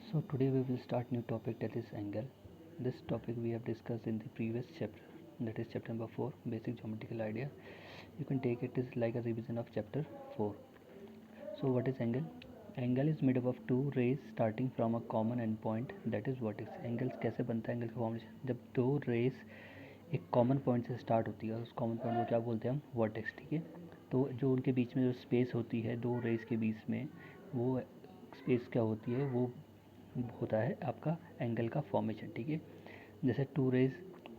So today we will start new topic, that is angle. This topic we have discussed in the previous chapter, that is chapter number 4, basic geometrical idea. You can take it as like a revision of chapter 4. So what is angle? Angle is made up of two rays starting from a common endpoint, that is vertex. Angles कैसे बनता है angle का formation? जब दो race एक common point से start होती है और उस कॉमन पॉइंट को क्या बोलते हैं हम? वर्टेक्स, ठीक है। तो जो उनके बीच में जो स्पेस होती है दो रेस के बीच में, वो स्पेस क्या होती है? वो होता है आपका एंगल का फॉर्मेशन, ठीक है। जैसे two rays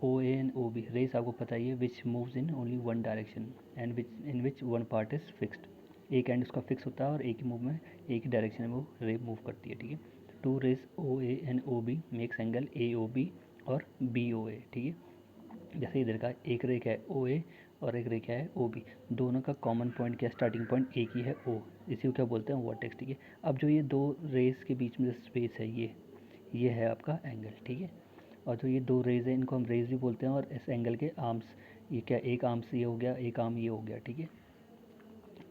O A and O B, rays आपको पता ही है which moves in only one direction and which one part is fixed. एक एंड उसका फिक्स होता है और एक ही मूव में एक ही डायरेक्शन में वो रे मूव करती है, ठीक है। Two rays O A and O B makes angle A O B और बी ओ ए, ठीक है। जैसे इधर का एक रे क्या है? ओ ए, और एक रे क्या है? O B. दोनों का कॉमन पॉइंट क्या, स्टार्टिंग पॉइंट एक ही है, ओ। इसी को क्या बोलते हैं? वर्टेक्स, ठीक है। अब जो ये दो रेस के बीच में जो स्पेस है, ये है आपका एंगल, ठीक है। और जो ये दो रेज है इनको हम रेज भी बोलते हैं, और इस एंगल के आर्म्स, ये क्या, एक आर्म्स ये हो गया, एक आर्म ये हो गया, ठीक है।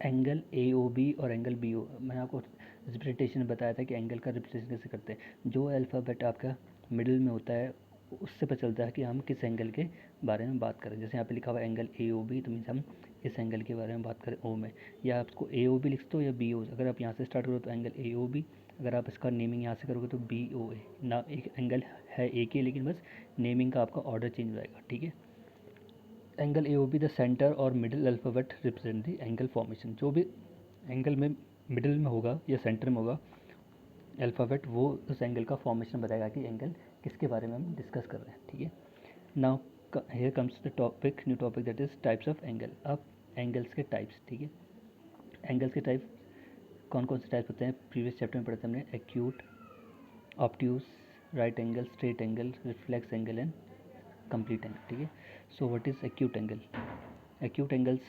एंगल ए ओ बी और एंगल बी ओ, मैंने आपको रिप्रेजेंटेशन में बताया था कि एंगल का रिप्रेजेंटेशन कैसे करते हैं। जो अल्फ़ाबेट आपका मिडिल में होता है उससे पता चलता है कि हम किस एंगल के बारे में बात करें। जैसे यहाँ पे लिखा हुआ एंगल ए ओ बी, तो मीन्स हम इस एंगल के बारे में बात करें ओ में, या आप इसको ए ओ बी लिख दो या बी ओ। अगर आप यहाँ से स्टार्ट करो तो एंगल ए ओ बी, अगर आप इसका नेमिंग यहाँ से करोगे तो बी ओ ए। ना एक एंगल है एक ही, लेकिन बस नेमिंग का आपका ऑर्डर चेंज हो जाएगा, ठीक है। Angle A O B the centre और middle alphabet represent the angle formation. जो भी एंगल में मिडिल में होगा या सेंटर में होगा अल्फ़ाबेट, वो उस एंगल का फॉर्मेशन बताएगा कि एंगल किसके बारे में हम डिस्कस कर रहे हैं, ठीक है। Now here comes the topic, new topic, that is types of angle. अब एंगल्स के टाइप्स, ठीक है। एंगल्स के टाइप कौन कौन से टाइप होते हैं? प्रीवियस चैप्टर में पढ़ा था हमने, acute, obtuse, right angle, straight angle, reflex angle and complete angle, ठीक है। So what is acute angle? Acute angles,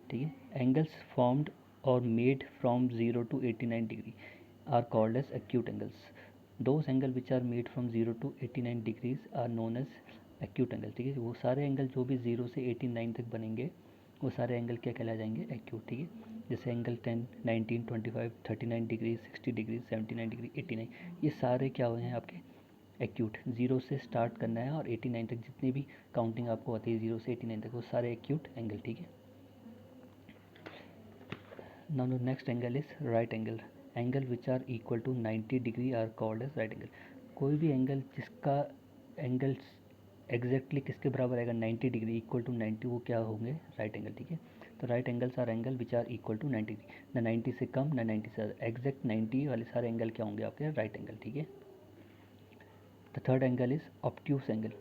ठीक है, एंगल्स फॉर्म्ड और made from 0 to 89 degree are called as acute angles. Those angle which are made from 0 to 89 degrees are known as acute angle, ठीक है। वो सारे angle जो भी 0 से 89 तक बनेंगे वो सारे एंगल क्या कहला जाएंगे? एक्यूट, ठीक है। जैसे एंगल 10, 19, 25, 39 डिग्री, 60 डिग्री, 79 डिग्री, 89, ये सारे क्या हुए हैं आपके? एक्यूट। 0 से स्टार्ट करना है और 89 तक जितनी भी काउंटिंग आपको आती है 0 से 89 तक, वो सारे एक्यूट एंगल, ठीक है। Now the next angle is right angle. Angle which are equal to 90 degree are called as right angle. कोई भी एंगल जिसका एंगल एग्जैक्टली किसके बराबर आएगा? 90 डिग्री, इक्वल टू 90, वो क्या होंगे? राइट एंगल, ठीक है। तो right angles are angle which are equal to 90 degree, ना 90 से कम ना 90 से ज़्यादा, एग्जैक्ट 90 वाले सारे एंगल क्या होंगे आपके? राइट एंगल, ठीक है। The third angle is obtuse angle.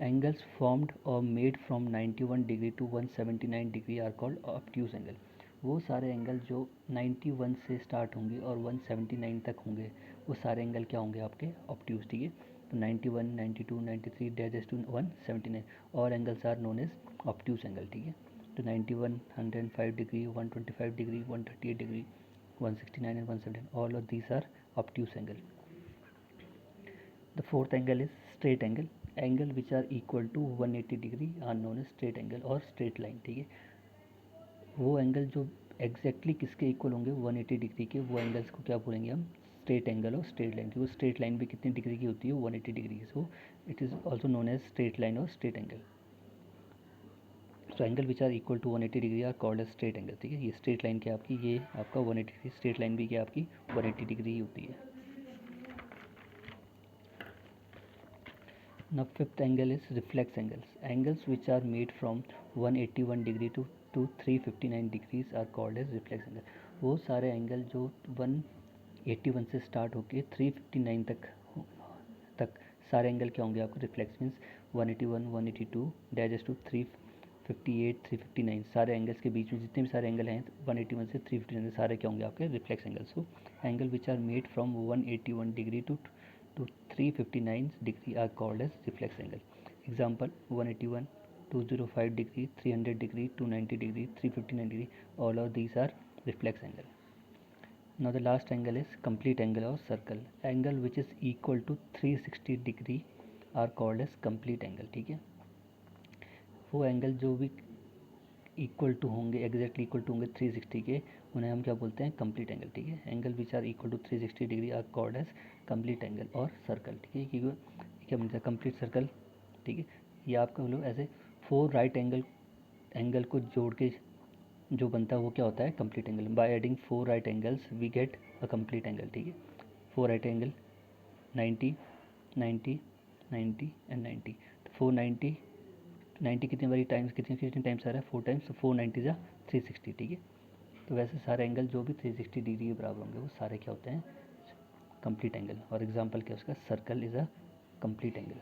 Angles formed or made from 91 degree to 179 degree are called obtuse angle. वो सारे एंगल जो 91 से स्टार्ट होंगे और 179 तक होंगे वो सारे एंगल क्या होंगे आपके? ऑब्ट्यूज, ठीक है। तो 91, 92, 93 डैजेस टू 179, और angles are known as obtuse angle, ठीक है। तो 91, 105 degree, 125 degree, 138 degree, 169 and 179, all of these are obtuse angle. The fourth angle is straight angle. Angle which are equal to 180 degree are known as straight angle और straight line, ठीक है। वो angle जो exactly किसके equal होंगे? 180 degree के, वो angles को क्या बोलेंगे हम? स्ट्रेट एंगल और स्ट्रेट लाइन, क्योंकि स्ट्रेट लाइन भी कितनी डिग्री की होती है? 180 डिग्री की। So it is also known as straight line और straight angle. So angle which are equal to 180 degree are called as straight angle, ठीक है। ये स्ट्रेट लाइन क्या आपकी? ये आपका 180 डिग्री, स्ट्रेट लाइन भी क्या आपकी 180 डिग्री ही होती है. Now fifth angle is reflex angles. Angles which are made from 181 degree to 359 degrees are called as reflex angle. वो सारे एंगल जो 181 से स्टार्ट होके 359 तक सारे एंगल क्या होंगे आपको? रिफ्लेक्स मीन्स 181, 182 डैजेस टू 358, 359, सारे एंगल्स के बीच में जितने भी सारे एंगल हैं 181 से 359 सारे क्या होंगे आपके? Reflex angles. So angle which are made from 181 degree to 359 degree are called as reflex angle. Example: 181, 205 degree, 300 degree, 290 degree, 359 degree, all of these are reflex angle. Now the last angle is complete angle or circle. Angle which is equal to 360 degree are called as complete angle, ठीक है। वो angle जो भी equal to होंगे, exactly equal to होंगे 360 के, उन्हें हम क्या बोलते हैं, कंप्लीट एंगल। ठीक है, angle which are equal to 360 degree are called as complete angle और सर्कल। ठीक है, क्योंकि क्या बनता है, कंप्लीट सर्कल। ठीक है, ये आपका बोलो ऐसे 4 राइट एंगल को जोड़ के जो बनता है वो क्या होता है, complete angle. By adding 4 right angles we get a complete angle. ठीक है, 4 राइट एंगल 90 90 90 एंड 90, तो 490 90 कितने बारी टाइम्स, कितने टाइम्स आ रहा है, 4 टाइम्स, तो 490 जा 360। ठीक है, तो वैसे सारे एंगल जो भी 360 डिग्री के बराबर होंगे वो सारे क्या होते हैं, कंप्लीट एंगल। और एग्जांपल क्या है उसका, circle is a complete angle.